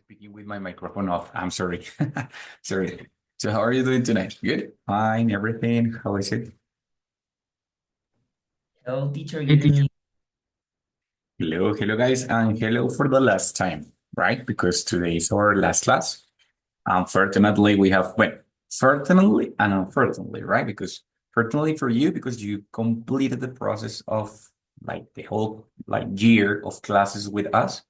Speaking with my microphone off. I'm sorry. Sorry. So how are you doing tonight? Good? Fine, everything. How is it? Hello, teacher. Hey, Good teacher. evening. Hello, guys, and hello for the last time, right? Because today is our last class. Unfortunately, we have, well, fortunately and unfortunately, right? Because fortunately for you, because you completed the process of like the whole like year of classes with us.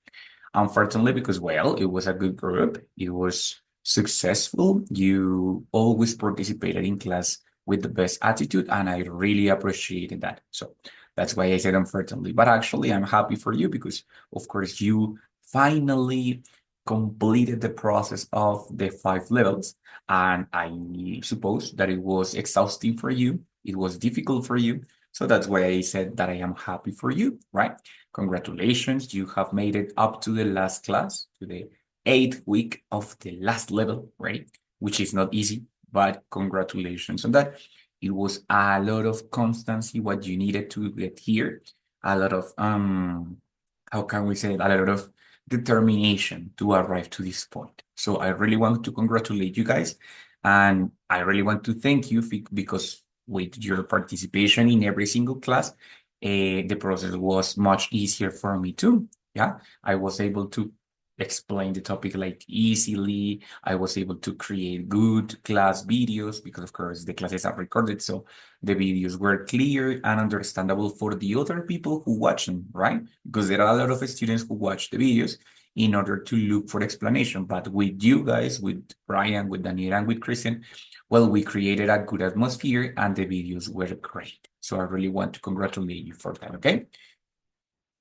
Unfortunately, because, well, it was a good group, it was successful. You always participated in class with the best attitude, and I really appreciated that. So that's why I said unfortunately. But actually, I'm happy for you because, of course, you finally completed the process of the 5 levels. And I suppose that it was exhausting for you, it was difficult for you. So that's why I said that I am happy for you, right? Congratulations, you have made it up to the last class, to the 8th week of the last level, right? Which is not easy, but congratulations on that. It was a lot of constancy, what you needed to get here, a lot of how can we say it? A lot of determination to arrive to this point. So I really want to congratulate you guys, and I really want to thank you because with your participation in every single class, the process was much easier for me too. Yeah, I was able to explain the topic like easily. I was able to create good class videos because, of course, the classes are recorded, so the videos were clear and understandable for the other people who watch them, right? Because there are a lot of students who watch the videos in order to look for explanation. But with you guys, with Brian, with Daniela, and with Christian, well, we created a good atmosphere and the videos were great. So I really want to congratulate you for that, okay?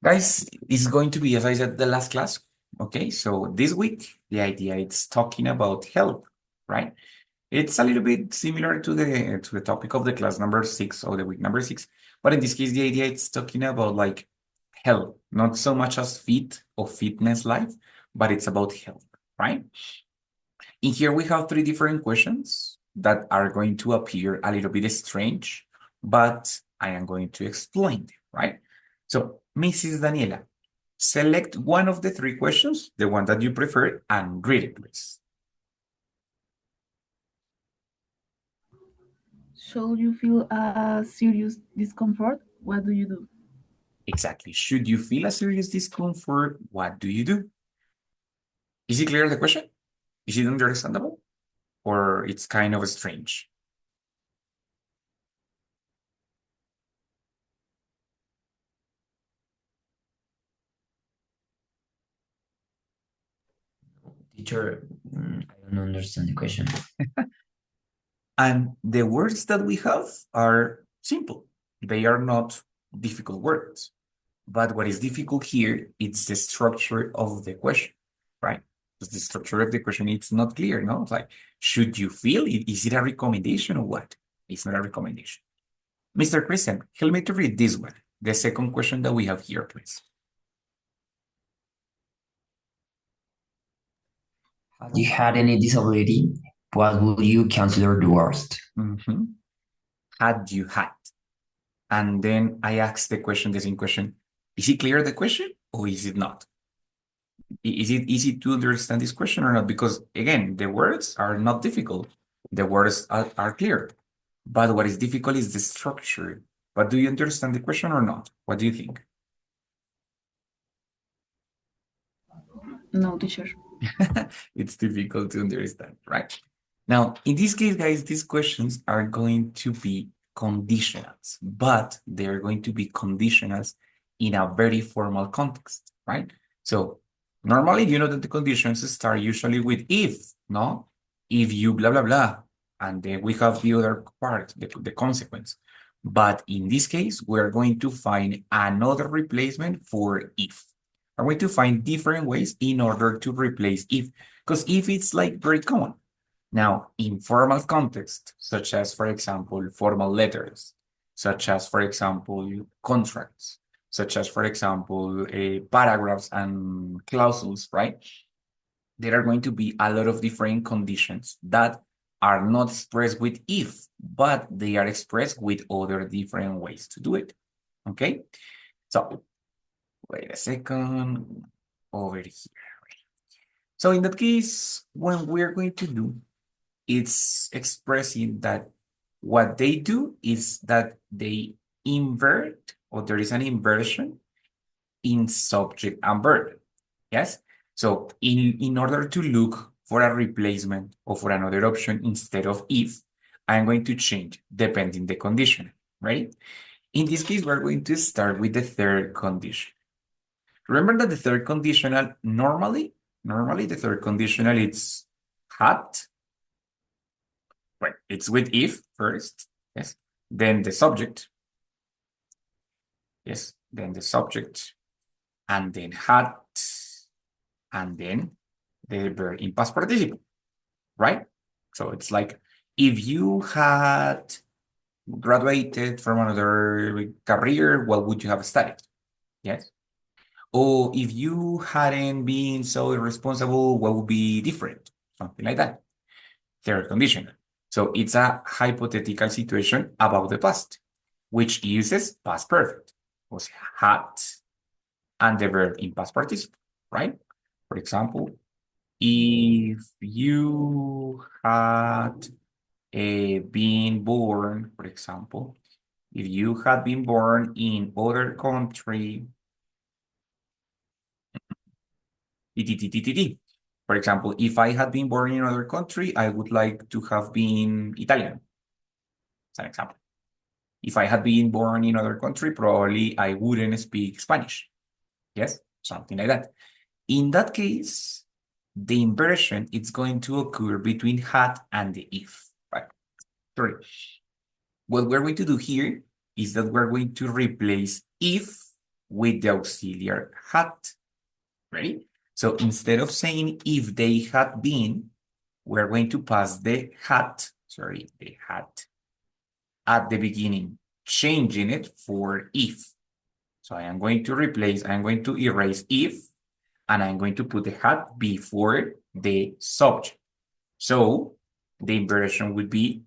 Guys, it's going to be, as I said, the last class. Okay, so this week, the idea is talking about health, right? It's a little bit similar to the topic of the class number 6 or the week number 6, but in this case, the idea is talking about like health, not so much as fit or fitness life, but it's about health, right? In here, we have 3 different questions that are going to appear a little bit strange, but I am going to explain them, right? So, Mrs. Daniela, select one of the 3 questions, the one that you prefer, and read it, please. Should you feel a serious discomfort, what do you do? Exactly. Should you feel a serious discomfort, what do you do? Is it clear the question? Is it understandable? Or it's kind of strange? Teacher, I don't understand the question. And the words that we have are simple. They are not difficult words. But what is difficult here is the structure of the question, right? Because the structure of the question, it's not clear, no? It's like, should you feel it? Is it a recommendation or what? It's not a recommendation. Mr. Christian, help me to read this one. The second question that we have here, please. Have you had any disability? What would you consider the worst? Had you had? And then I asked the question, the same question. Is it clear the question or is it not? Is it easy to understand this question or not? Because again, the words are not difficult. The words are clear. But what is difficult is the structure. But do you understand the question or not? What do you think? No, teacher. It's difficult to understand, right? Now, in this case, guys, these questions are going to be conditionals, but they're going to be conditionals in a very formal context, right? So normally, you know that the conditions start usually with if, no? If you blah, blah, blah. And then we have the other part, the consequence. But in this case, we're going to find another replacement for if. We're going to find different ways in order to replace if, because if it's like very common. Now, in formal context, such as, for example, formal letters, such as, for example, contracts, such as, for example, paragraphs and clauses, right? There are going to be a lot of different conditions that are not expressed with if, but they are expressed with other different ways to do it. Okay? So, wait a second. Over here. So in that case, what we're going to do, it's expressing that what they do is that they invert, or there is an inversion in subject and verb. Yes. So in order to look for a replacement or for another option instead of if, I'm going to change depending the condition, right? In this case, we're going to start with the third condition. Remember that the third conditional normally the third conditional it's had. Right, it's with if first, yes, then the subject, yes, then the subject, and then had, and then the verb in past participle, right? So it's like if you had graduated from another career, what would you have studied? Yes. Or if you hadn't been so irresponsible, what would be different? Something like that. Third condition. So it's a hypothetical situation about the past, which uses past perfect, was had, and the verb in past participle, right? For example, if you had been born, for example, if you had been born in other country, for example, if I had been born in another country, I would like to have been Italian. That's an example. If I had been born in another country, probably I wouldn't speak Spanish. Yes, something like that. In that case, the inversion is going to occur between had and the if. Right? Sorry. What we're going to do here is that we're going to replace if with the auxiliary had. Ready? So instead of saying if they had been, we're going to pass the had at the beginning, changing it for if. So I'm going to erase if, and I'm going to put the had before the subject. So the inversion would be,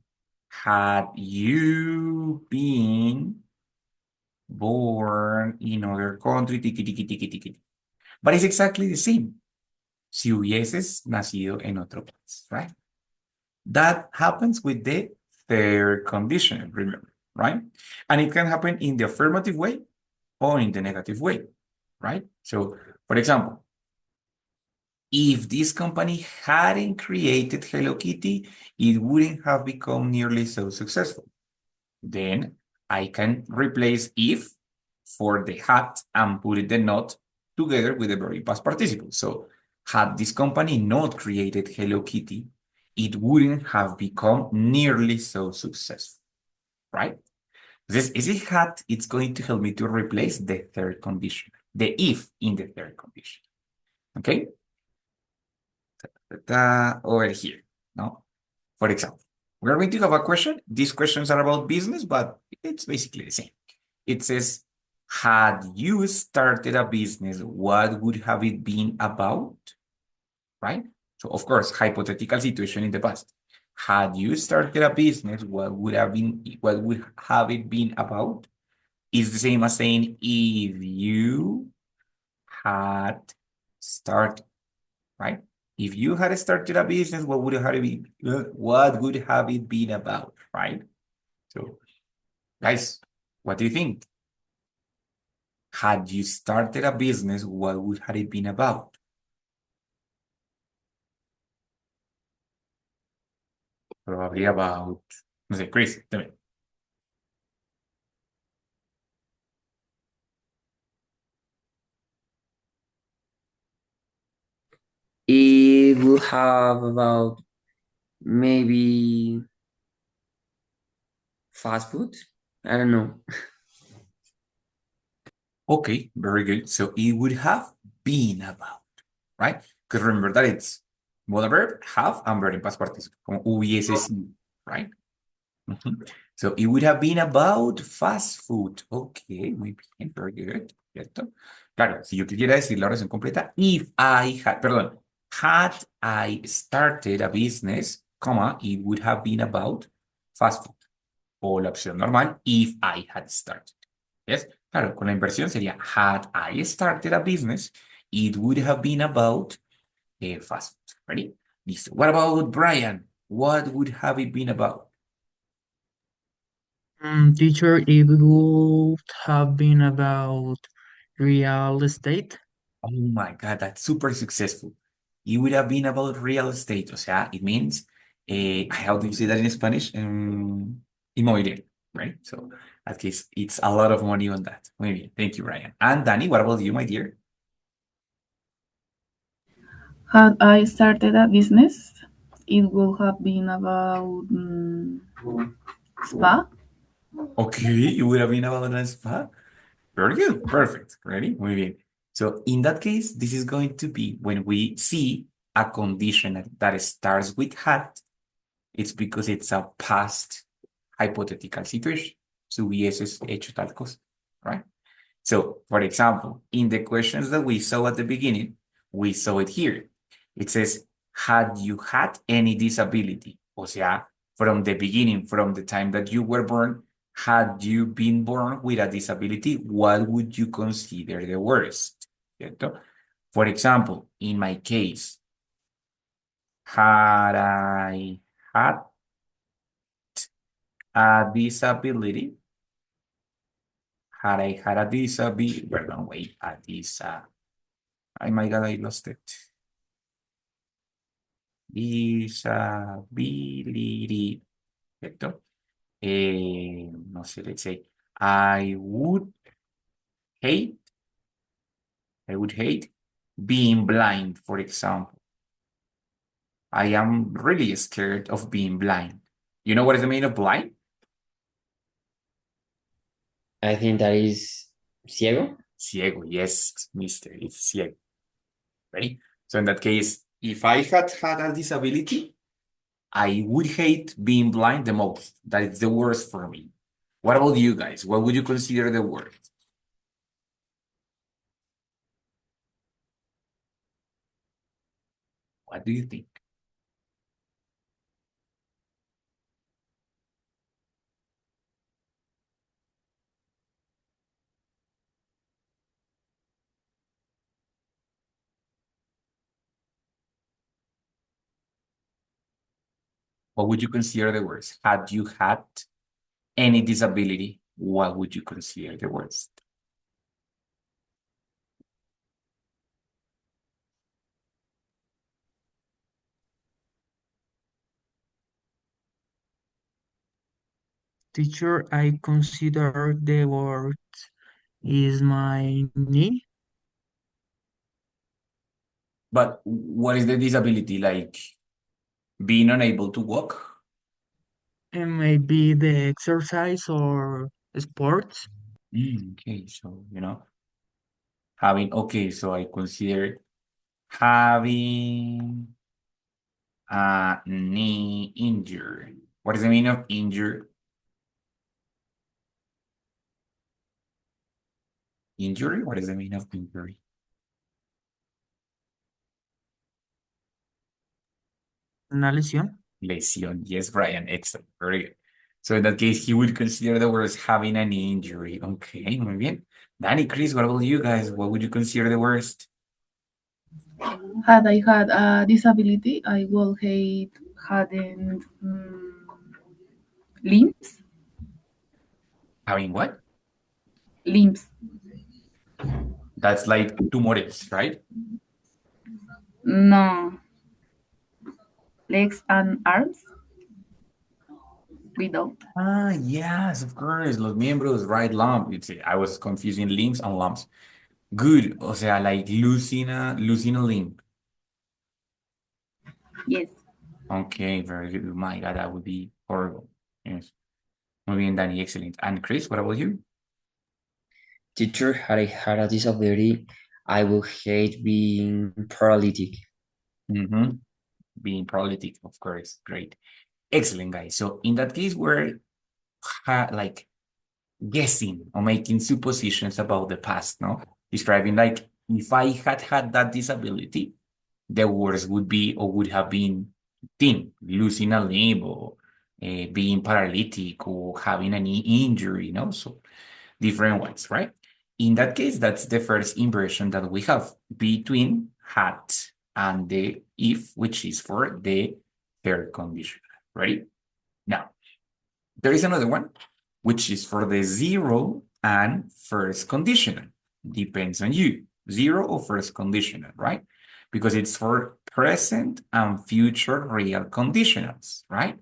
had you been born in other country, tiki, tiki, tiki, tiki. But it's exactly the same. Si hubieses nacido en otro país, right? That happens with the third condition, remember, right? And it can happen in the affirmative way or in the negative way, right? So, for example, if this company hadn't created Hello Kitty, it wouldn't have become nearly so successful. Then I can replace if for the had and put the not together with the very past participle. So had this company not created Hello Kitty, it wouldn't have become nearly so successful, right? This is it had, it's going to help me to replace the third condition, the if in the third condition, okay? Over here, no? For example, we're going to have a question. These questions are about business, but it's basically the same. It says, had you started a business, what would have it been about? Right? So, of course, hypothetical situation in the past. Had you started a business, what would have it been about? Is the same as saying if you had started, right? If you had started a business, what would have it been about, right? So, guys, what do you think? Had you started a business, what would have it been about? Probably about, no sé, Chris, tell me. It will have about maybe fast food. I don't know. Okay, very good. So it would have been about, right? Because remember that it's modal verb, have, and verb in past participle, como hubiese sido, right? So it would have been about fast food. Okay, muy bien, very good. ¿Cierto? Claro, si yo quisiera decir la oración completa, had I started a business, comma, it would have been about fast food. O la opción normal, if I had started. Yes? Claro, con la inversión sería, had I started a business, it would have been about fast food. Ready? Listo. What about Brian? What would have it been about? Teacher, it would have been about real estate. Oh my God, that's super successful. It would have been about real estate. O sea, it means, how do you say that in Spanish? Inmobiliario, right? So, at case, it's a lot of money on that. Muy bien. Thank you, Brian. And Danny, what about you, my dear? Had I started a business, it would have been about spa. Okay, you would have been about a spa. Very good. Perfect. Ready? Muy bien. So in that case, this is going to be when we see a condition that starts with had, it's because it's a past hypothetical situation. Si hubieses hecho tal cosa, right? So, for example, in the questions that we saw at the beginning, we saw it here. It says, had you had any disability? O sea, from the beginning, from the time that you were born, had you been born with a disability, what would you consider the worst? ¿Cierto? For example, in my case, had I had a disability, had I had a disability, pardon, wait, a disability. Oh my God, I lost it. Disability. ¿Cierto? No sé, let's say, I would hate, I would hate being blind, for example. I am really scared of being blind. You know what is the meaning of blind? I think that is ciego. Ciego, yes, mister, it's ciego. Ready? So in that case, if I had had a disability, I would hate being blind the most. That is the worst for me. What about you guys? What would you consider the worst? What do you think? What would you consider the worst? Had you had any disability, what would you consider the worst? Teacher, I consider the word is my knee But what is the disability? Like being unable to walk? and maybe the exercise or sports. Okay, so, having, okay, so I consider having a knee injury. What is the meaning of injury? Injury? What is the meaning of injury? Una lesión. Lesión. Yes, Brian. Excellent. Very good. So in that case, he would consider the worst having an injury. Okay, muy bien. Danny, Chris, what about you guys? What would you consider the worst? Had I had a disability, I would hate having limbs. Having what? Limbs. That's like tumores, right? No. Legs and arms. Without. Ah, yes, of course. Los miembros, right? Lump. I was confusing limbs and lumps. Good. O sea, like losing a limb. Yes. Okay, very good. My God, that would be horrible. Yes. Muy bien, Danny. Excellent. And Chris, what about you? Teacher, had I had a disability, I would hate being paralytic. Mm-hmm. Being paralytic, of course. Great. Excellent, guys. So in that case, we're like guessing or making suppositions about the past, no? Describing like if I had had that disability, the worst would be or would have been losing a limb or being paralytic or having a knee injury, So different ones, right? In that case, that's the first inversion that we have between had and the if, which is for the third conditional. Ready? Now, there is another one, which is for the zero and first conditional. Depends on you. Zero or first conditional, right? Because it's for present and future real conditionals, right?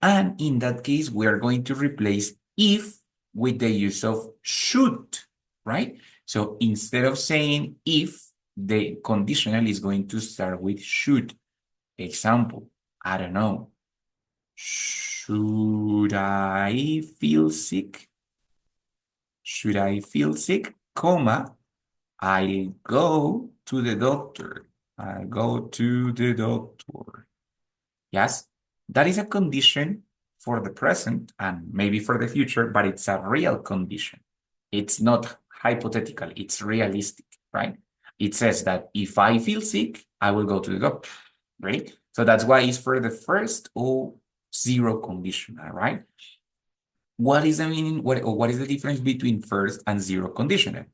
And in that case, we are going to replace if with the use of should, right? So instead of saying if, the conditional is going to start with should. Example, I don't know. Should I feel sick? Should I feel sick, comma, I'll go to the doctor. I'll go to the doctor. Yes, that is a condition for the present and maybe for the future, but it's a real condition. It's not hypothetical, it's realistic, right? It says that if I feel sick, I will go to the doctor, right? So that's why it's for the first or zero conditional, right? What is the meaning, what is the difference between first and zero conditional?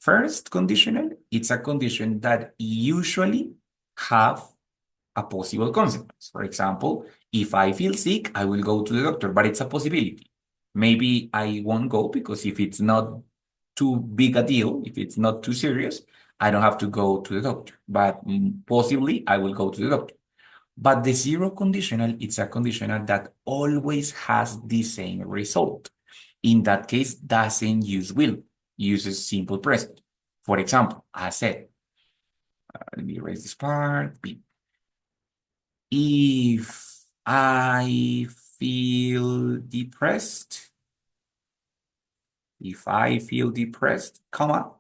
First conditional, it's a condition that usually have a possible consequence. For example, if I feel sick, I will go to the doctor, but it's a possibility. Maybe I won't go because if it's not too big a deal, if it's not too serious, I don't have to go to the doctor, but possibly I will go to the doctor. But the zero conditional, it's a conditional that always has the same result. In that case, doesn't use will, uses simple present. For example, I said, let me erase this part. If I feel depressed, comma,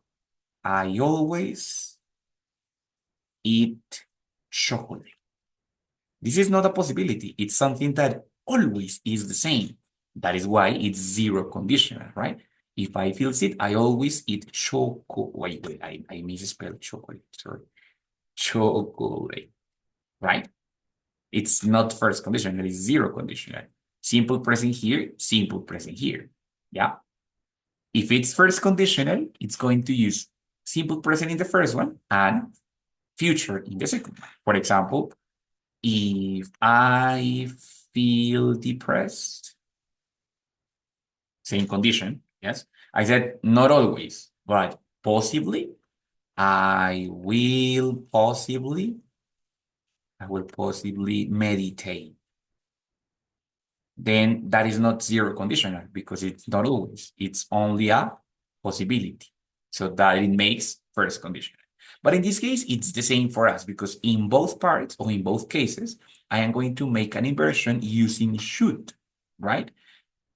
I always eat chocolate. This is not a possibility. It's something that always is the same. That is why it's zero conditional, right? If I feel sick, I always eat chocolate. Wait, I misspelled chocolate, sorry. Chocolate, right? It's not first conditional, it's zero conditional. Simple present here, simple present here, yeah? If it's first conditional, it's going to use simple present in the first one and future in the second one. For example, if I feel depressed, same condition, yes? I said not always, but possibly, I will possibly meditate. Then that is not zero conditional because it's not always, it's only a possibility. So that it makes first conditional. But in this case, it's the same for us because in both parts or in both cases, I am going to make an inversion using should, right?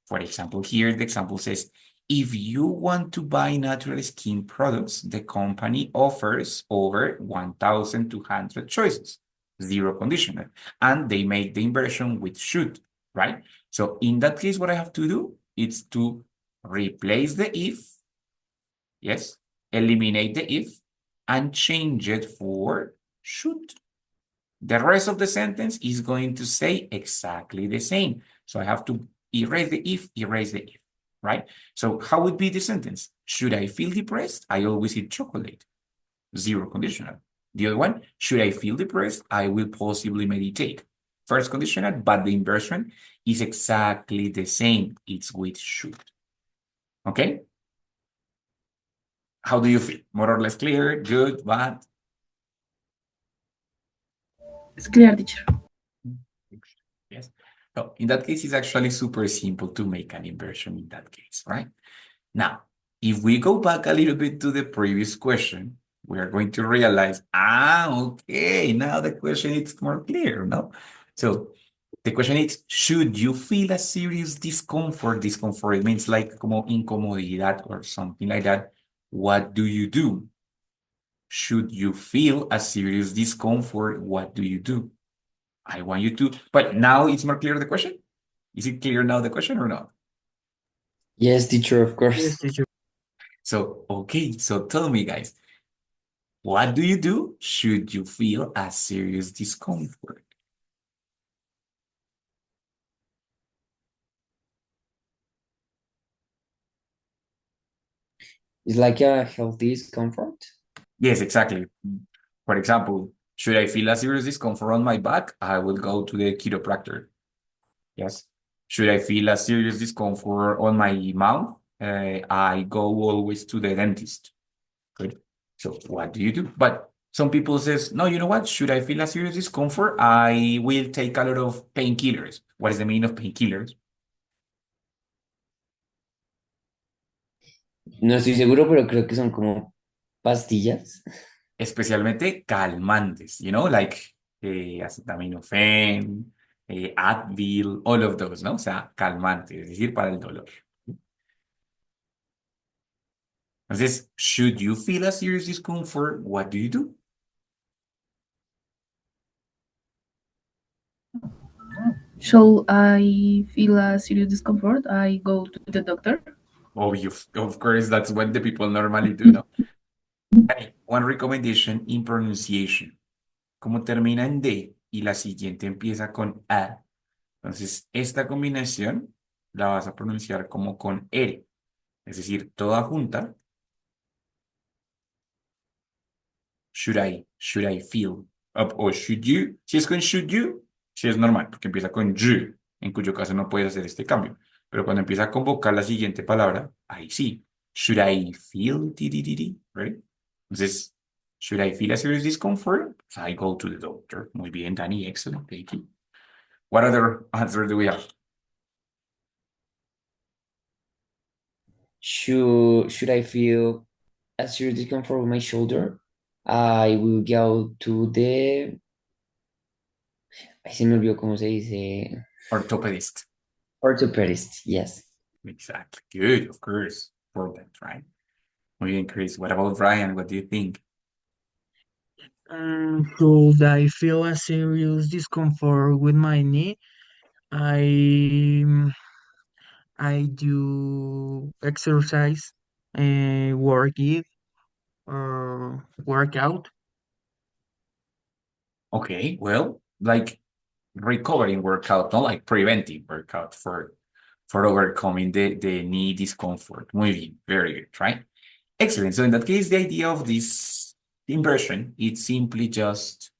For example, here the example says, if you want to buy natural skin products, the company offers over 1,200 choices, zero conditional, and they make the inversion with should, right? So in that case, what I have to do is to replace the if, yes, eliminate the if, and change it for should. The rest of the sentence is going to say exactly the same. So I have to erase the if, right? So how would be the sentence? Should I feel depressed? I always eat chocolate. Zero conditional. The other one, should I feel depressed? I will possibly meditate. First conditional, but the inversion is exactly the same. It's with should. Okay? How do you feel? More or less clear? Good? Bad? It's clear, teacher. Yes. So in that case, it's actually super simple to make an inversion in that case, right? Now, if we go back a little bit to the previous question, we are going to realize, okay, now the question is more clear, no? So the question is, should you feel a serious discomfort? Discomfort, it means like como incomodidad or something like that. What do you do? Should you feel a serious discomfort? What do you do? I want you to, but now it's more clear the question? Is it clear now the question or not? Yes, teacher, of Yes, course. teacher. So, okay, so tell me guys, what do you do should you feel a serious discomfort? It's like a healthy discomfort. Yes, exactly. For example, Should I feel a serious discomfort on my back? I will go to the chiropractor. Yes. Should I feel a serious discomfort on my mouth? I go always to the dentist. Good. So what do you do? But some people says, no, you know what? Should I feel a serious discomfort? I will take a lot of painkillers. What is the meaning of painkillers? No estoy seguro, pero creo que son como pastillas. Especialmente calmantes, like acetaminofén, Advil, all of those, ¿no? O sea, calmantes, es decir, para el dolor. Entonces, should you feel a serious discomfort, what do you do? So I feel a serious discomfort. I go to the doctor. Oh, of course, that's what the people normally do, ¿no? Dani, one recommendation in pronunciation. Como termina en D y la siguiente empieza con A, entonces esta combinación la vas a pronunciar como con R, es decir, toda junta. Should I feel, o should you, si es con should you, si es normal, porque empieza con you, en cuyo caso no puedes hacer este cambio. Pero cuando empieza a convocar la siguiente palabra, ahí sí. Should I feel, right? Entonces, should I feel a serious discomfort? I go to the doctor. Muy bien, Danny, excellent, thank you. What other answer do we have? Should I feel a serious discomfort with my shoulder? I will go to the. Ay, se me olvidó cómo se dice. Orthopedist. Orthopedist, yes. Exactly. Good, of course. Important, right? Muy bien, Chris. What about Ryan? What do you think? Should I feel a serious discomfort with my knee? I I do exercise, workout. Okay, well, like recovering workout, not like preventive workout for overcoming the knee discomfort. Muy bien, very good, right? Excellent. So in that case, the idea of this inversion, it's simply just,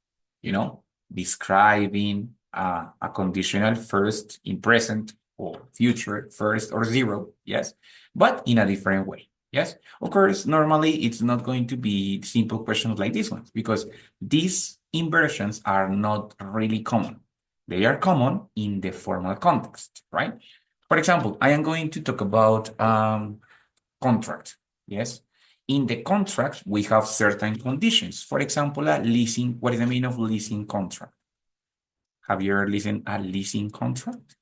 describing a conditional first in present or future first or zero, yes, but in a different way, yes. Of course, normally it's not going to be simple questions like this ones because these inversions are not really common. They are common in the formal context, right? For example, I am going to talk about contract, yes. In the contract, we have certain conditions. For example, a leasing, what is the meaning of leasing contract? Have you ever listened a leasing contract?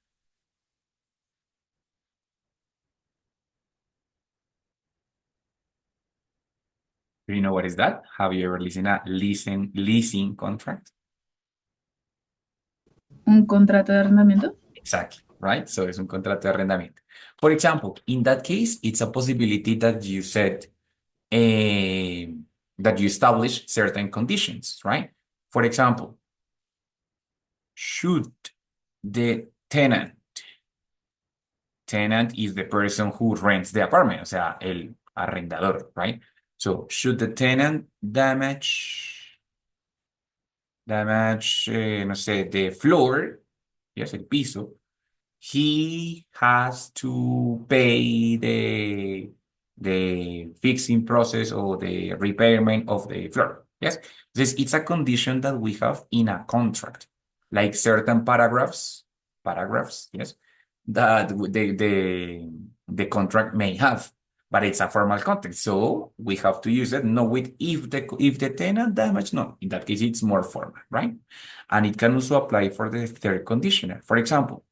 Do you know what is that? Have you ever listened a leasing contract? Un contrato de arrendamiento. Exactly, right? So es un contrato de arrendamiento. For example, in that case, it's a possibility that you said that you establish certain conditions, right? For example, should the tenant is the person who rents the apartment, o sea, el arrendador, right? So should the tenant damage, no sé, the floor, yes, el piso, he has to pay the fixing process or the repairment of the floor. Yes, it's a condition that we have in a contract, like certain paragraphs, yes, that the contract may have, but it's a formal context, so we have to use it not with if the tenant damage. No, in that case it's more formal, right? And it can also apply for the third conditional. For example,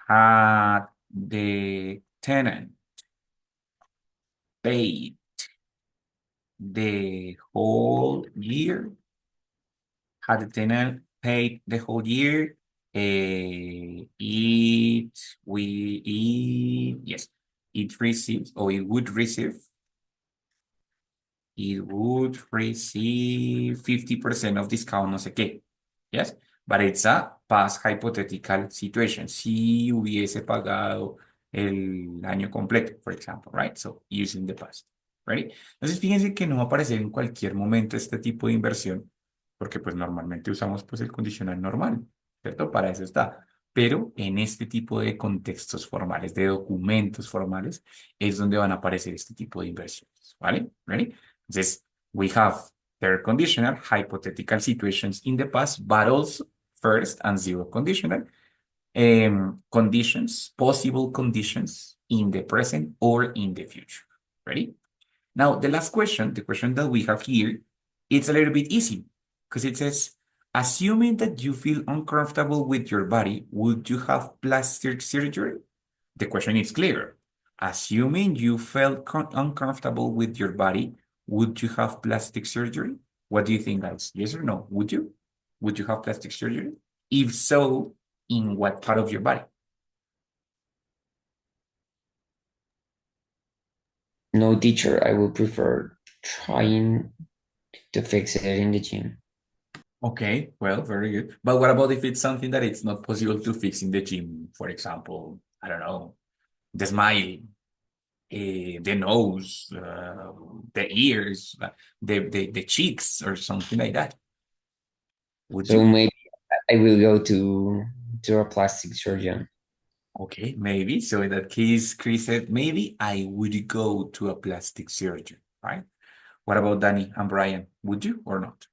the tenant paid the whole year? Had the tenant paid the whole year? Yes, it receives, or it would receive 50% of discount, no sé qué. Yes, but it's a past hypothetical situation. Si hubiese pagado el año completo, for example, right? So, using the past, right? Entonces, fíjense que no va a aparecer en cualquier momento este tipo de inversión, porque pues normalmente usamos pues el condicional normal, ¿cierto? Para eso está. Pero en este tipo de contextos formales, de documentos formales, es donde van a aparecer este tipo de inversiones, ¿vale? ¿Ready? Entonces, we have third conditional, hypothetical situations in the past, but also first and zero conditional, conditions, possible conditions in the present or in the future. Ready? Now, the last question, the question that we have here, it's a little bit easy because it says, assuming that you feel uncomfortable with your body, would you have plastic surgery? The question is clear. Assuming you felt uncomfortable with your body, would you have plastic surgery? What do you think, guys? Yes or no? Would you? Would you have plastic surgery? If so, in what part of your body? No, teacher, I would prefer trying to fix it in the gym. Okay, well, very good. But what about if it's something that it's not possible to fix in the gym? For example, I don't know, the smile, the nose, the ears, the cheeks, or something like that. Would So you? maybe I will go to a plastic surgeon. Okay, maybe. So in that case, Chris said, maybe I would go to a plastic surgeon, right? What about Danny and Brian? Would you or not?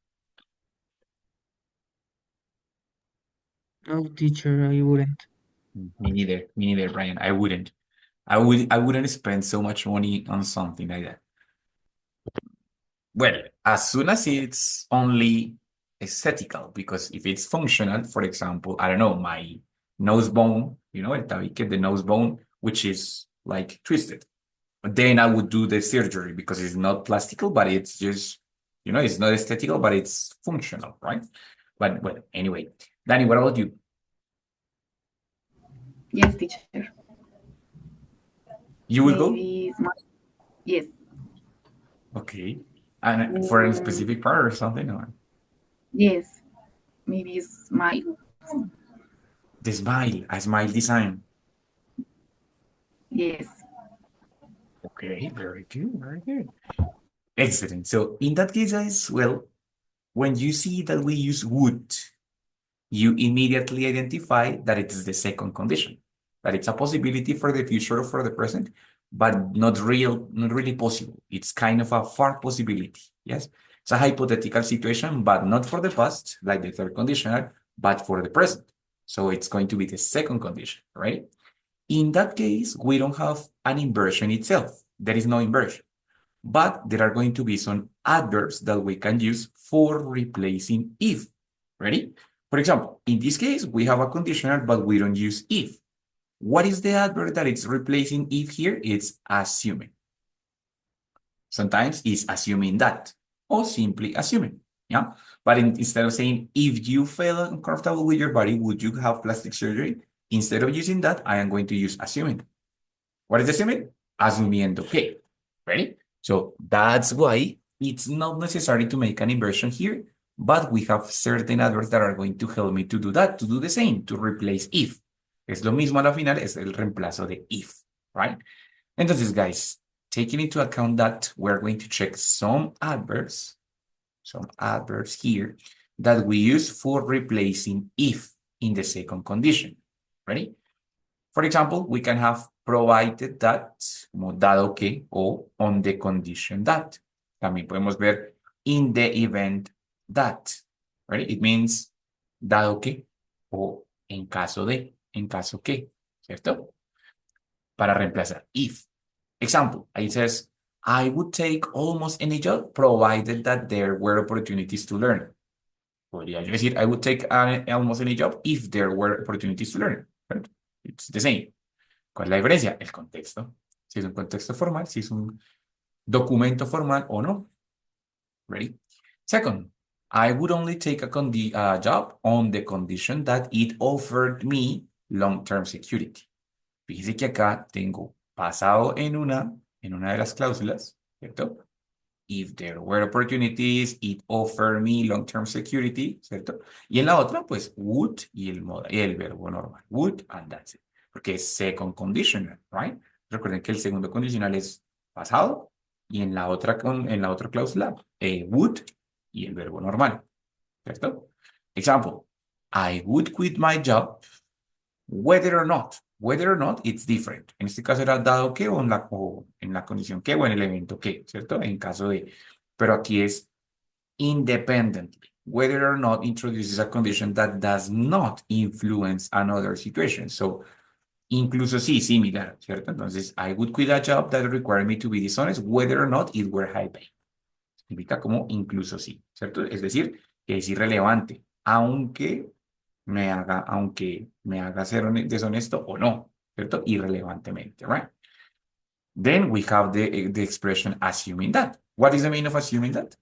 No, teacher, I wouldn't. Me neither. Me neither, Brian. I wouldn't. I wouldn't spend so much money on something like that. Well, as soon as it's only aesthetical, because if it's functional, for example, I don't know, my nose bone, el tabique, the nose bone, which is like twisted. Then I would do the surgery because it's not plastical, but it's just, it's not aesthetical, but it's functional, right? But well, anyway, Danny, what about you? Yes, teacher. You would go? Maybe it's my, yes. Okay. And for a specific part or something? Or Yes. Maybe it's my, the smile, a smile design. yes. Okay, very good, very good. Excellent. So in that case, as well, when you see that we use would, you immediately identify that it is the second condition, that it's a possibility for the future or for the present, but not really possible. It's kind of a far possibility. Yes. It's a hypothetical situation, but not for the past, like the third conditional, but for the present. So it's going to be the second condition, right? In that case, we don't have an inversion itself. There is no inversion. But there are going to be some adverbs that we can use for replacing if. Ready? For example, in this case, we have a conditional, but we don't use if. What is the adverb that it's replacing if here? It's assuming. Sometimes it's assuming that, or simply assuming. Yeah. But instead of saying, if you feel uncomfortable with your body, would you have plastic surgery? Instead of using that, I am going to use assuming. What is assuming? Asumiendo que. Ready? So that's why it's not necessary to make an inversion here, but we have certain adverbs that are going to help me to do that, to do the same, to replace if. Es lo mismo a la final, es el reemplazo de if, right? Entonces, guys, taking into account that, we're going to check some adverbs here that we use for replacing if in the second condition. Ready? For example, we can have provided that, como dado que, o on the condition that. También podemos ver in the event that. Right? It means dado que o en caso que, ¿cierto? Para reemplazar if. Example, it says, I would take almost any job provided that there were opportunities to learn. Podría yo decir, I would take almost any job if there were opportunities to learn. Right? It's the same. ¿Cuál es la diferencia? El contexto. Si es un contexto formal, si es un documento formal o no. Ready? Second, I would only take a job on the condition that it offered me long-term security. Fíjese que acá tengo pasado en una de las cláusulas, ¿cierto? If there were opportunities, it offered me long-term security, ¿cierto? Y en la otra, pues, would y el verbo normal. Would and that's it. Porque es second conditional, right? Recuerden que el segundo condicional es pasado y en la otra cláusula, would y el verbo normal. ¿cierto? Example, I would quit my job whether or not. Whether or not, it's different. En este caso era dado que o en la condición que o en el evento que, ¿cierto? En caso de, pero aquí es independently. Whether or not introduces a condition that does not influence another situation. So, incluso sí, similar, ¿cierto? Entonces, I would quit a job that required me to be dishonest, whether or not it were high pay. Significa como incluso sí, ¿cierto? Es decir, que es irrelevante, aunque me haga ser deshonesto o no, ¿cierto? Irrelevantemente, right? Then we have the expression assuming that. What is the meaning of assuming that?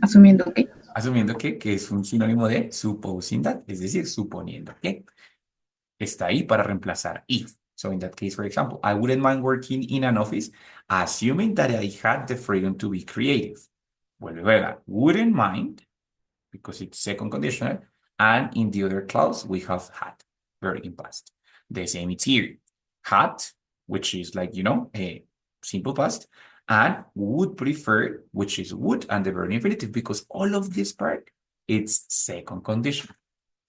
Asumiendo que. Asumiendo que es un sinónimo de supposing that, es decir, suponiendo que está ahí para reemplazar if. So in that case, for example, I wouldn't mind working in an office, assuming that I had the freedom to be creative. Vuelve a ver, wouldn't mind, because it's second conditional, and in the other clause, we have had, verb in past. The same is here. Had, which is like, a simple past, and would prefer, which is would, and the verb infinitive, because all of this part, it's second condition,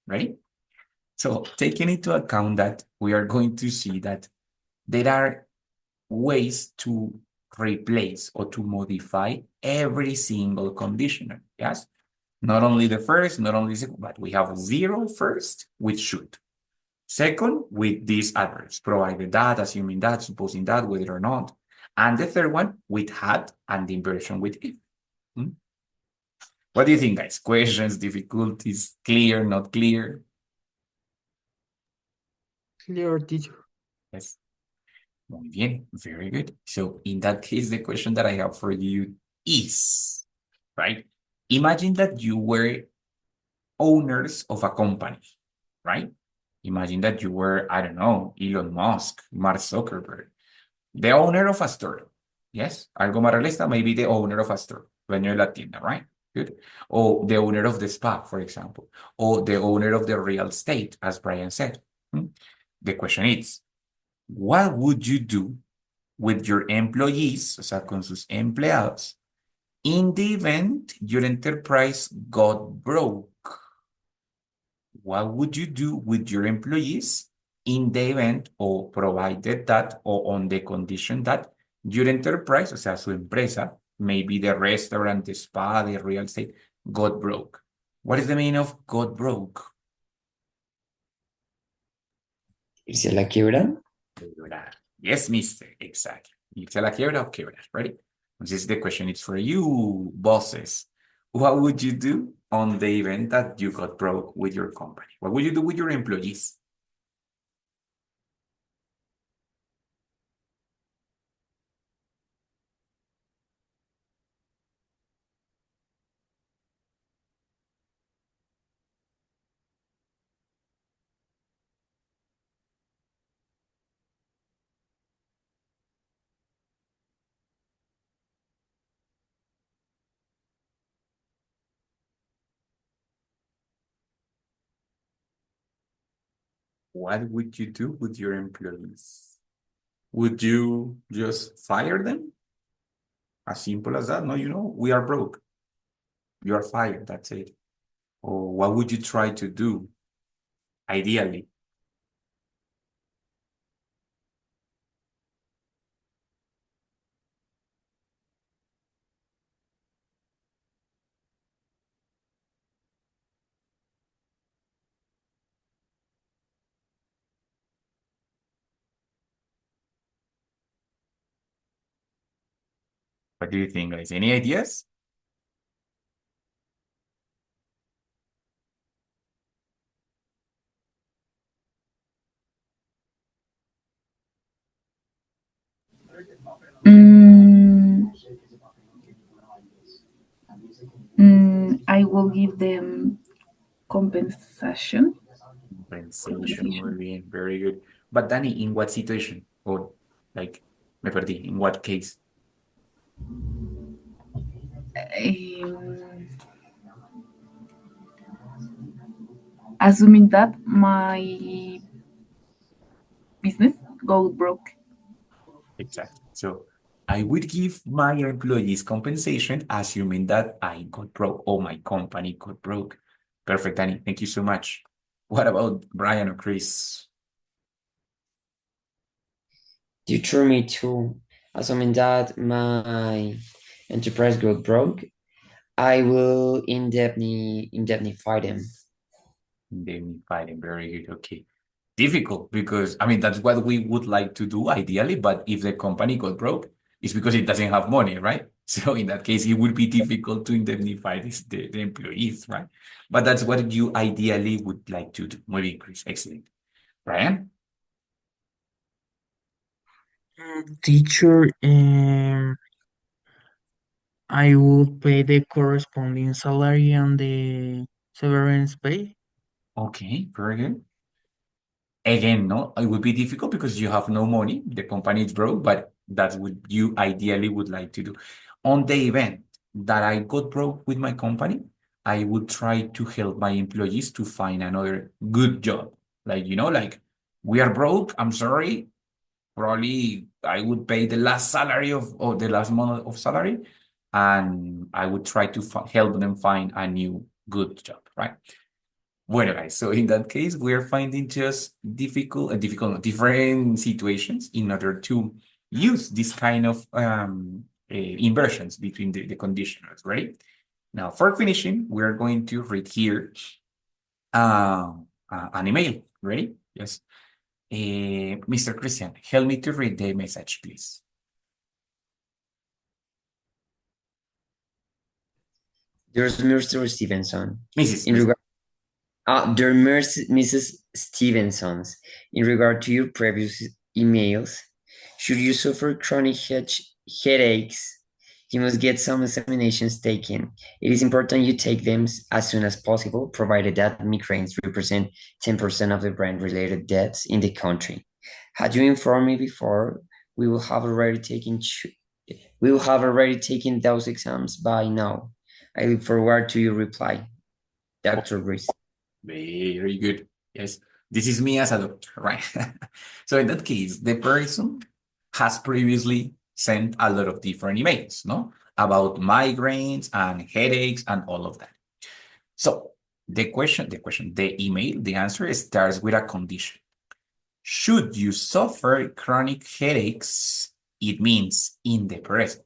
right? So taking into account that, we are going to see that there are ways to replace or to modify every single conditional, yes? Not only the first, not only the second, but we have zero first with should. Second, with these adverbs, provided that, assuming that, supposing that, whether or not. And the third one with had and the inversion with if. What do you think, guys? Questions, difficulties, clear, not clear? Clear, teacher. Yes. Muy bien, very good. So in that case, the question that I have for you is, right? Imagine that you were owners of a company, right? Imagine that you were, I don't know, Elon Musk, Mark Zuckerberg, the owner of a store. Yes, algo más realista, maybe the owner of a store, dueño de la tienda, right? Good. Or the owner of the spa, for example, or the owner of the real estate, as Brian said. The question is, what would you do with your employees, o sea, con sus empleados, in the event your enterprise got broke? What would you do with your employees in the event or provided that or on the condition that your enterprise, o sea, su empresa, maybe the restaurant, the spa, the real estate, got broke? What is the meaning of got broke? ¿Irse a la quiebra? Quebrar. Yes, mister. Exactly. Irse a la quiebra o quebrar, right? Entonces, the question is for you, bosses. What would you do on the event that you got broke with your company? What would you do with your employees? What would you do with your employees? Would you just fire them? As simple as that? No, we are broke. You are fired, that's it. Or what would you try to do, ideally? What do you think, guys? Any ideas? Mm, I will give them compensation. Compensation, muy bien, very good. But Danny, in what situation? Or like, me perdí, in what case? Um, Assuming that my business goes broke. Exactly. So I would give my employees compensation, assuming that I got broke or my company got broke. Perfect, Danny. Thank you so much. What about Brian or Chris? You threw me too. Assuming that my enterprise got broke, I will indemnify them. Indemnify them. Very good. Okay. Difficult because I mean that's what we would like to do ideally, but if the company got broke, it's because it doesn't have money, right? So in that case, it would be difficult to indemnify the employees, right? But that's what you ideally would like to do. Maybe Chris. Excellent. Brian? Teacher, I would pay the corresponding salary and the severance pay. Okay, very good. Again, no, it would be difficult because you have no money. The company is broke, but that's what you ideally would like to do. On the event that I got broke with my company, I would try to help my employees to find another good job. Like, like we are broke. I'm sorry. Probably I would pay the last salary of or the last month of salary, and I would try to help them find a new good job, right? Bueno, guys, so in that case, we're finding just different situations in order to use this kind of inversions between the conditionals, right? Now, for finishing, we're going to read here an email. Ready? Yes. Mr. Christian, help me to read the message, please. There's Mr. Stevenson. Mrs. In regard, dear Mrs. Stevensons, in regard to your previous emails, should you suffer chronic headaches, you must get some examinations taken. It is important you take them as soon as possible, provided that migraines represent 10% of the brain-related deaths in the country. Had you informed me before, we will have already taken those exams by now. I look forward to your reply, Dr. Reese. Very good. Yes, this is me as a doctor, right? So in that case, the person has previously sent a lot of different emails, no? About migraines and headaches and all of that. So the email, the answer starts with a condition. Should you suffer chronic headaches, it means in the present.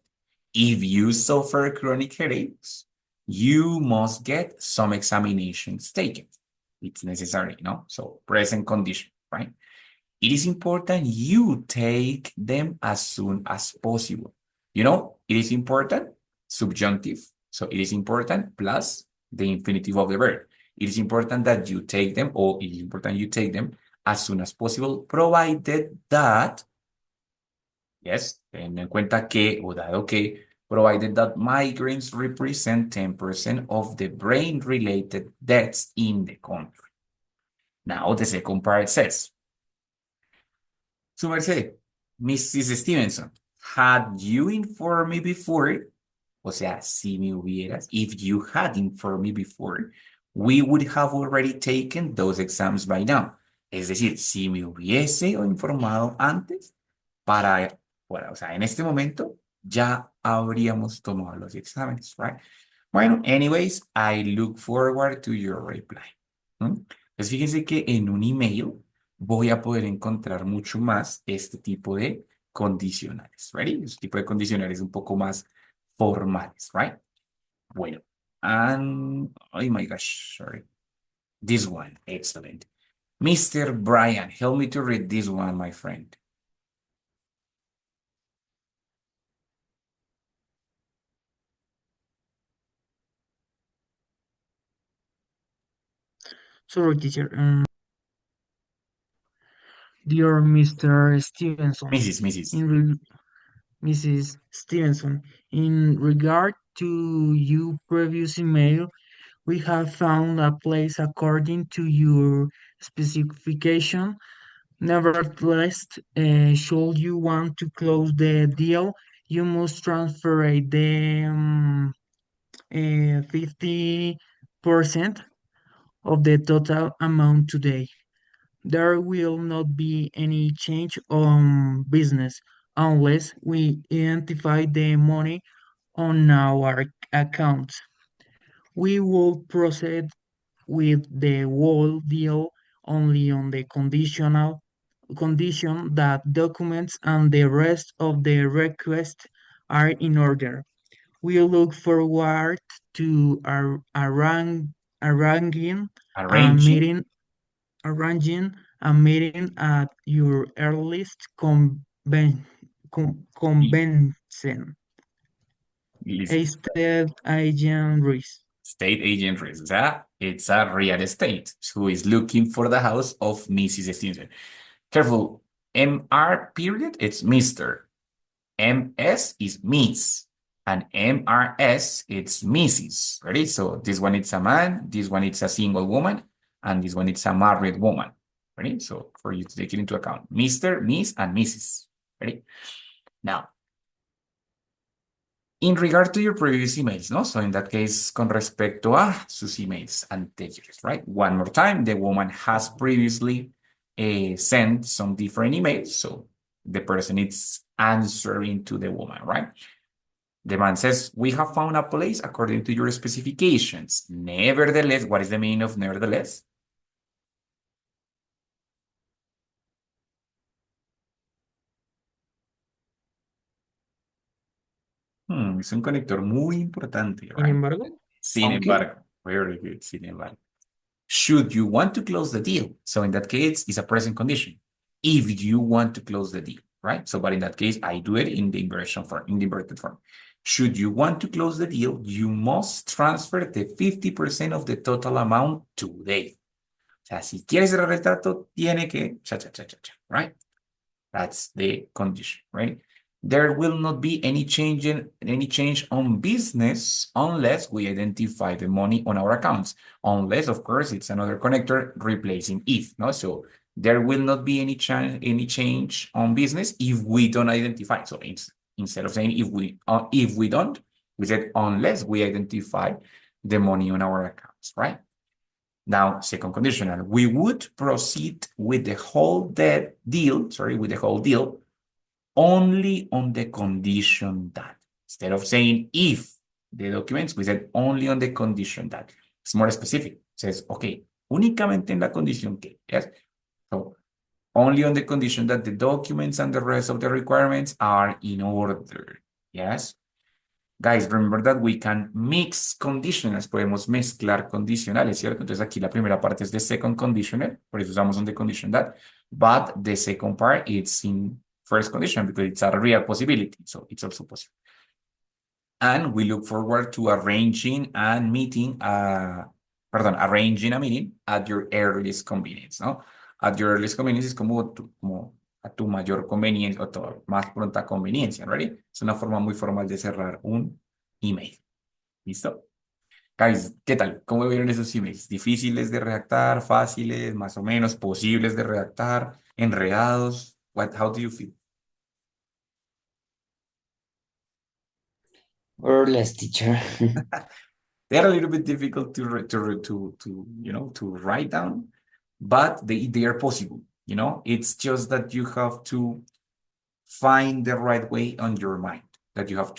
If you suffer chronic headaches, you must get some examinations taken. It's necessary, no? So present condition, right? It is important you take them as soon as possible. It is important, subjunctive. So it is important plus the infinitive of the verb. It is important that you take them, or it is important you take them as soon as possible, provided that, yes, teniendo en cuenta que, o dado que, provided that migraines represent 10% of the brain-related deaths in the country. Now, the second part says, Su merced, Mrs. Stevenson, had you informed me before, o sea, si me hubieras, if you had informed me before, we would have already taken those exams by now. Es decir, si me hubiese informado antes, bueno, o sea, en este momento ya habríamos tomado los exámenes, right? Bueno, anyways, I look forward to your reply. Pues fíjense que en un email voy a poder encontrar mucho más este tipo de condicionales, ¿ready? Este tipo de condicionales un poco más formales, right? Bueno, oh my gosh, sorry. This one, excellent. Mr. Brian, help me to read this one, my friend. Sorry, teacher. Dear Mr. Stevenson, Mrs. Mrs. Stevenson, in regard to your previous email, we have found a place according to your specification. Nevertheless, should you want to close the deal, you must transfer the 50% of the total amount today. There will not be any change on business. unless we identify the money on our account. We will proceed with the whole deal only on the condition that documents and the rest of the request are in order. We look forward to arranging a Arranging. meeting arranging a meeting at your earliest convention. A Listo. state agent risk. State agent risk. It's a real estate who is looking for the house of Mrs. Stevenson. Careful. MR period, it's Mr. MS is Miss. And MRS, it's Mrs. Ready? So this one it's a man, this one it's a single woman, and this one it's a married woman. Ready? So for you to take it into account. Mr., Miss, and Mrs. Ready? Now, in regard to your previous emails, no? So in that case, con respecto a sus emails anteriores, right? One more time, the woman has previously sent some different emails. So the person is answering to the woman, right? The man says, we have found a place according to your specifications. Nevertheless, what is the meaning of nevertheless? Es un conector muy importante, Sin right? embargo, Sin Aunque. embargo, very good, sin embargo. Should you want to close the deal? So in that case, it's a present condition. If you want to close the deal, right? So, but in that case, I do it in the inversion form, in the inverted form. Should you want to close the deal, you must transfer the 50% of the total amount today. O sea, si quieres cerrar el trato, tiene que right? That's the condition, right? There will not be any change on business unless we identify the money on our accounts. Unless, of course, it's another connector replacing if, no? So there will not be any change on business if we don't identify. So instead of saying if we don't, we said unless we identify the money on our accounts, right? Now, second conditional, we would proceed with the whole deal only on the condition that. Instead of saying if the documents, we said only on the condition that. It's more specific. It says, okay, únicamente en la condición que, yes? So, only on the condition that the documents and the rest of the requirements are in order, yes? Guys, remember that we can mix conditionals, podemos mezclar condicionales, ¿cierto? Entonces aquí la primera parte es de second conditional, por eso usamos on the condition that, but the second part it's in first condition because it's a real possibility, so it's also possible. And we look forward to arranging a meeting at your earliest convenience, ¿no? At your earliest convenience es como a tu mayor conveniencia o tu más pronta conveniencia, ¿ready? Es una forma muy formal de cerrar un email. ¿Listo? Guys, ¿qué tal? ¿Cómo vieron esos emails? ¿Difíciles de redactar? ¿Fáciles? ¿Más o menos? ¿Posibles de redactar? ¿Enredados? How do you feel? Or less, teacher. They are a little bit difficult to write down, but they are possible. It's just that you have to find the right way on your mind. That you have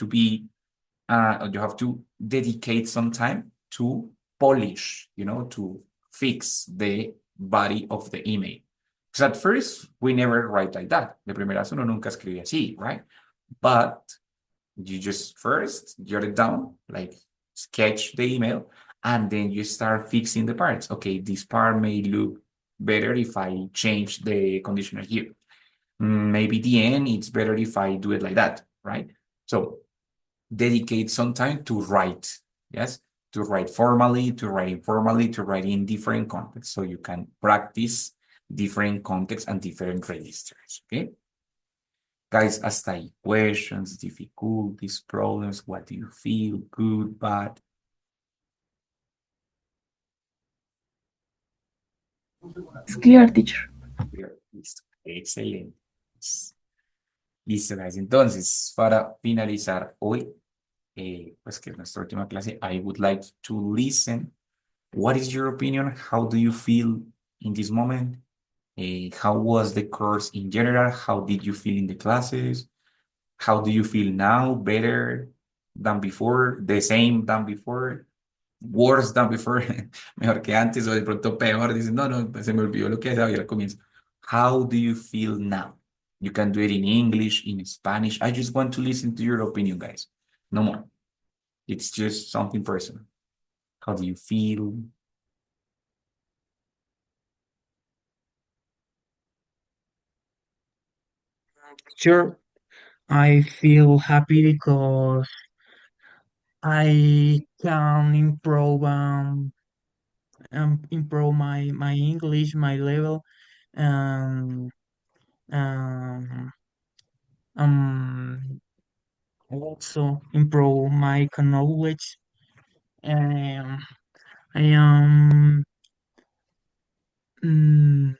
to dedicate some time to polish, to fix the body of the email. Because at first we never write like that. De primeras uno nunca escribe así, right? But you just first jot it down, like sketch the email, and then you start fixing the parts. Okay, this part may look better if I change the conditioner here. Maybe the end, it's better if I do it like that, right? So dedicate some time to write, yes? To write formally, to write informally, to write in different contexts so you can practice different contexts and different registers, okay? Guys, hasta ahí. Questions, difficulties, problems, what do you feel? Good, bad? It's clear, teacher. Listo. Excelente. Listo, guys. Entonces, para finalizar hoy, pues que es nuestra última clase, I would like to listen. What is your opinion? How do you feel in this moment? How was the course in general? How did you feel in the classes? How do you feel now? Better than before? The same than before? Worse than before? Mejor que antes o de pronto peor. Dices, no, no, se me olvidó lo que sabía al comienzo. How do you feel now? You can do it in English, in Spanish. I just want to listen to your opinion, guys. No more. It's just something personal. How do you feel? Sure, I feel happy because I can improve my English, my level, and um, um, also improve my knowledge. And I am mm,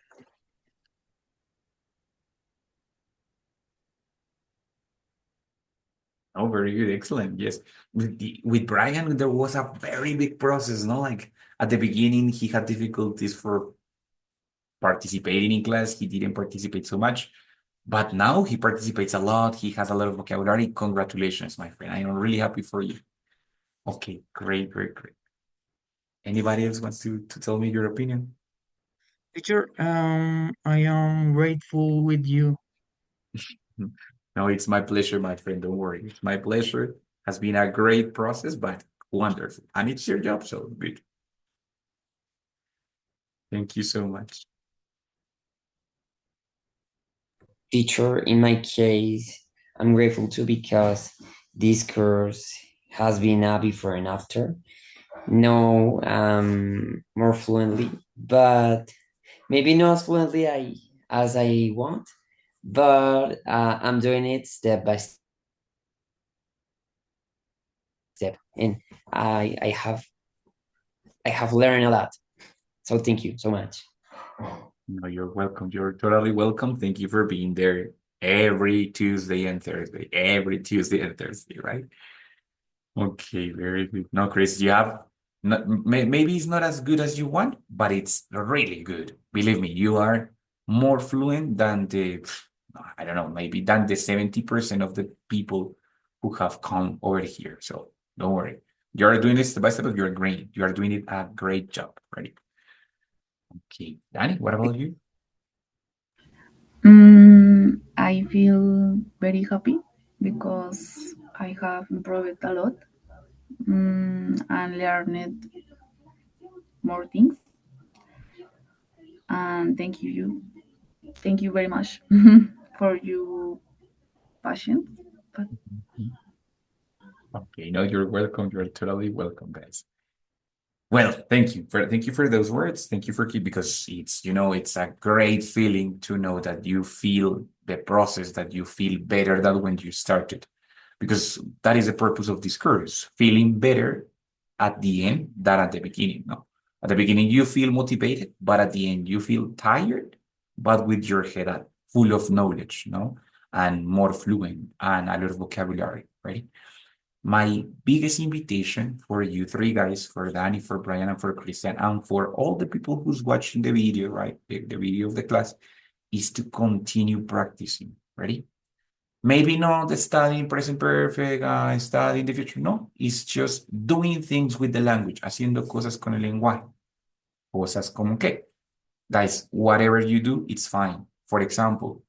Oh, very good. Excellent. Yes. With Brian, there was a very big process, no? Like at the beginning, he had difficulties for participating in class. He didn't participate so much, but now he participates a lot. He has a lot of vocabulary. Congratulations, my friend. I am really happy for you. Okay, great, great, great. Anybody else wants to tell me your opinion? teacher. I am grateful with you. No, it's my pleasure, my friend. Don't worry. It's my pleasure. Has been a great process, but wonderful. And it's your job, so good. Thank you so much. Teacher, in my case, I'm grateful too because this course has been a before and after. No, more fluently, but maybe not as fluently as I want, but I'm doing it step by step, and I have learned a lot. So thank you so much. No, you're welcome. You're totally welcome. Thank you for being there every Tuesday and Thursday. Every Tuesday and Thursday, right? Okay, very good. No, Chris, you have not, maybe it's not as good as you want, but it's really good. Believe me, you are more fluent than I don't know, maybe than the 70% of the people who have come over here. So don't worry. You're doing this step by step, but you're great. You are doing it a great job, right? Okay, Danny, what about you? I feel very happy because I have improved a lot and learned more things. And thank you very much for your patience. But Mhm. Okay, no, you're welcome. You're totally welcome, guys. Well, thank you for those words. Thank you for keep because it's a great feeling to know that you feel the process, that you feel better than when you started. Because that is the purpose of this course, feeling better at the end than at the beginning. No. At the beginning you feel motivated, but at the end you feel tired, but with your head full of knowledge, no, and more fluent and a lot of vocabulary, right? My biggest invitation for you three guys, for Danny, for Brian, and for Christian, and for all the people who's watching the video, right? The video of the class, is to continue practicing. Ready? Maybe not the studying present perfect, studying the future. No, it's just doing things with the language, haciendo cosas con el lenguaje. Cosas como que. Guys, whatever you do, it's fine. For example,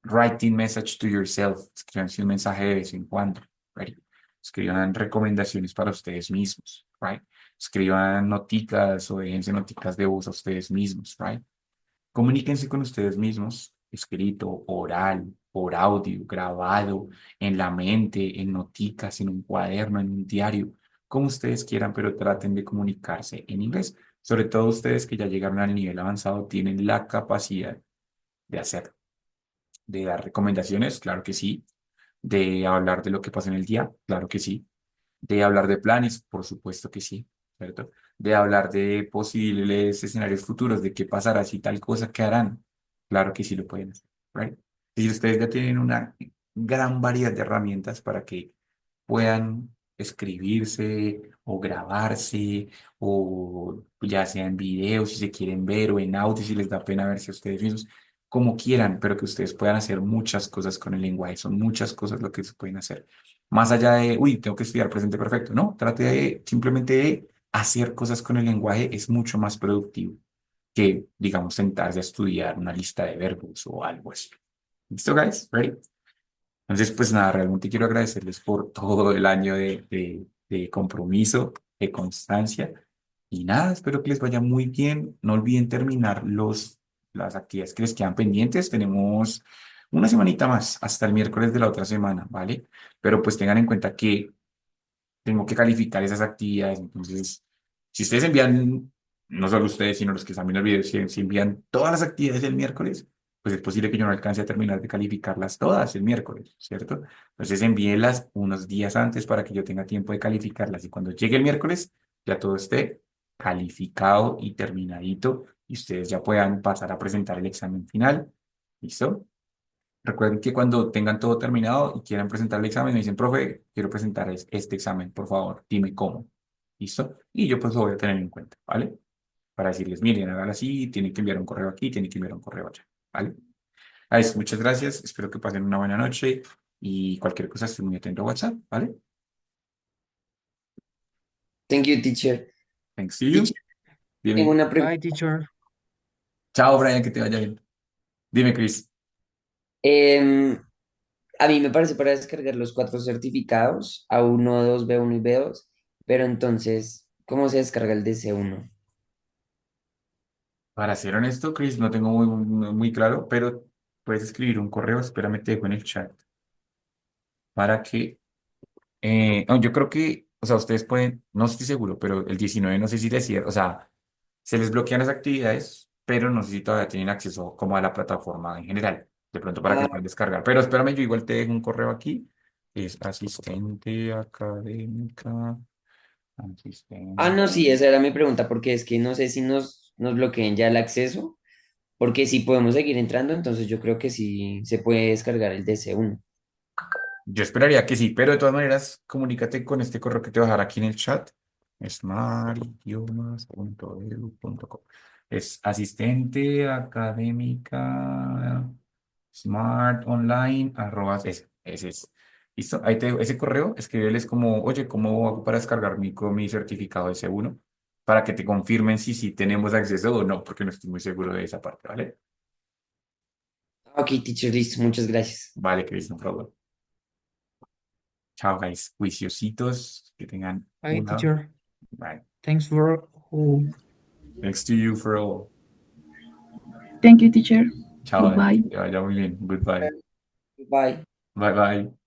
writing message to yourself. Escriban un mensaje de vez en cuando. Ready? Escriban recomendaciones para ustedes mismos, right? Escriban noticas o déjense noticas de voz a ustedes mismos, right? Comuníquense con ustedes mismos, escrito, oral, por audio, grabado, en la mente, en noticas, en un cuaderno, en un diario, como ustedes quieran, pero traten de comunicarse en inglés. Sobre todo ustedes que ya llegaron al nivel avanzado, tienen la capacidad de hacerlo, de dar recomendaciones, claro que sí, de hablar de lo que pasa en el día, claro que sí, de hablar de planes, por supuesto que sí, ¿cierto? De hablar de posibles escenarios futuros, de qué pasará si tal cosa, qué harán, claro que sí lo pueden hacer, ¿right? Y ustedes ya tienen una gran variedad de herramientas para que puedan escribirse o grabarse o ya sea en video si se quieren ver o en audio si les da pena verse a ustedes mismos. como quieran, pero que ustedes puedan hacer muchas cosas con el lenguaje. Son muchas cosas lo que se pueden hacer. Más allá de, uy, tengo que estudiar presente perfecto. No, trate de simplemente de hacer cosas con el lenguaje. Es mucho más productivo que, digamos, sentarse a estudiar una lista de verbos o algo así. ¿Listo, guys? ¿Ready? Entonces, pues nada, realmente quiero agradecerles por todo el año de compromiso, de constancia. Y nada, espero que les vaya muy bien. No olviden terminar las actividades que les quedan pendientes. Tenemos una semanita más, hasta el miércoles de la otra semana, ¿vale? Pero pues tengan en cuenta que tengo que calificar esas actividades. Entonces, si ustedes envían, no solo ustedes, sino los que están viendo el video, si envían todas las actividades el miércoles, pues es posible que yo no alcance a terminar de calificarlas todas el miércoles, ¿cierto? Entonces envíenlas unos días antes para que yo tenga tiempo de calificarlas y cuando llegue el miércoles ya todo esté calificado y terminadito y ustedes ya puedan pasar a presentar el examen final. ¿Listo? Recuerden que cuando tengan todo terminado y quieran presentar el examen, me dicen, profe, quiero presentar este examen, por favor, dime cómo. ¿Listo? Y yo pues lo voy a tener en cuenta, ¿vale? Para decirles, miren, hagan así, tienen que enviar un correo aquí, tienen que enviar un correo allá, ¿vale? A eso, muchas gracias, espero que pasen una buena noche y cualquier cosa estoy muy atento a WhatsApp, ¿vale? Thank you, teacher. Thanks to you. Teacher, tengo Dime, una pregunta. Bye, teacher. chao, Brian, que te vaya bien. Dime, Chris. A mí me parece para descargar los 4 certificados, A1, A2, B1 y B2, pero entonces, ¿cómo se descarga el DC1? Para ser honesto, Chris, no tengo muy claro, pero puedes escribir un correo, espérame, te dejo en el chat para que no, yo creo que, o sea, ustedes pueden, no estoy seguro, pero el 19 no sé si les cierra, o sea, se les bloquean las actividades, pero no sé si todavía tienen acceso como a la plataforma en general, de pronto para que Ah, lo puedan descargar. Pero espérame, yo igual te dejo un correo aquí, es asistente académica, asistente. no, sí, esa era mi pregunta, porque es que no sé si nos bloqueen ya el acceso, porque si podemos seguir entrando, entonces yo creo que sí se puede descargar el DC1. Yo esperaría que sí, pero de todas maneras, comunícate con este correo que te voy a dejar aquí en el chat. smartidiomas.edu.co. Es asistente académica smart online ese es. ¿Listo? Ese correo, escríbeles como, oye, ¿cómo hago para descargar mi certificado de C1? Para que te confirmen si tenemos acceso o no, porque no estoy muy seguro de esa parte, ¿vale? Ok, teacher, listo, muchas gracias. Vale, Chris, no problem. Chao, guys. Juiciositos. Que tengan Bye, una. teacher. Bye. Thanks for all. Thanks to you for all. Thank you, teacher. Chao, Goodbye. que te vaya muy bien. Goodbye. Bye. Bye bye.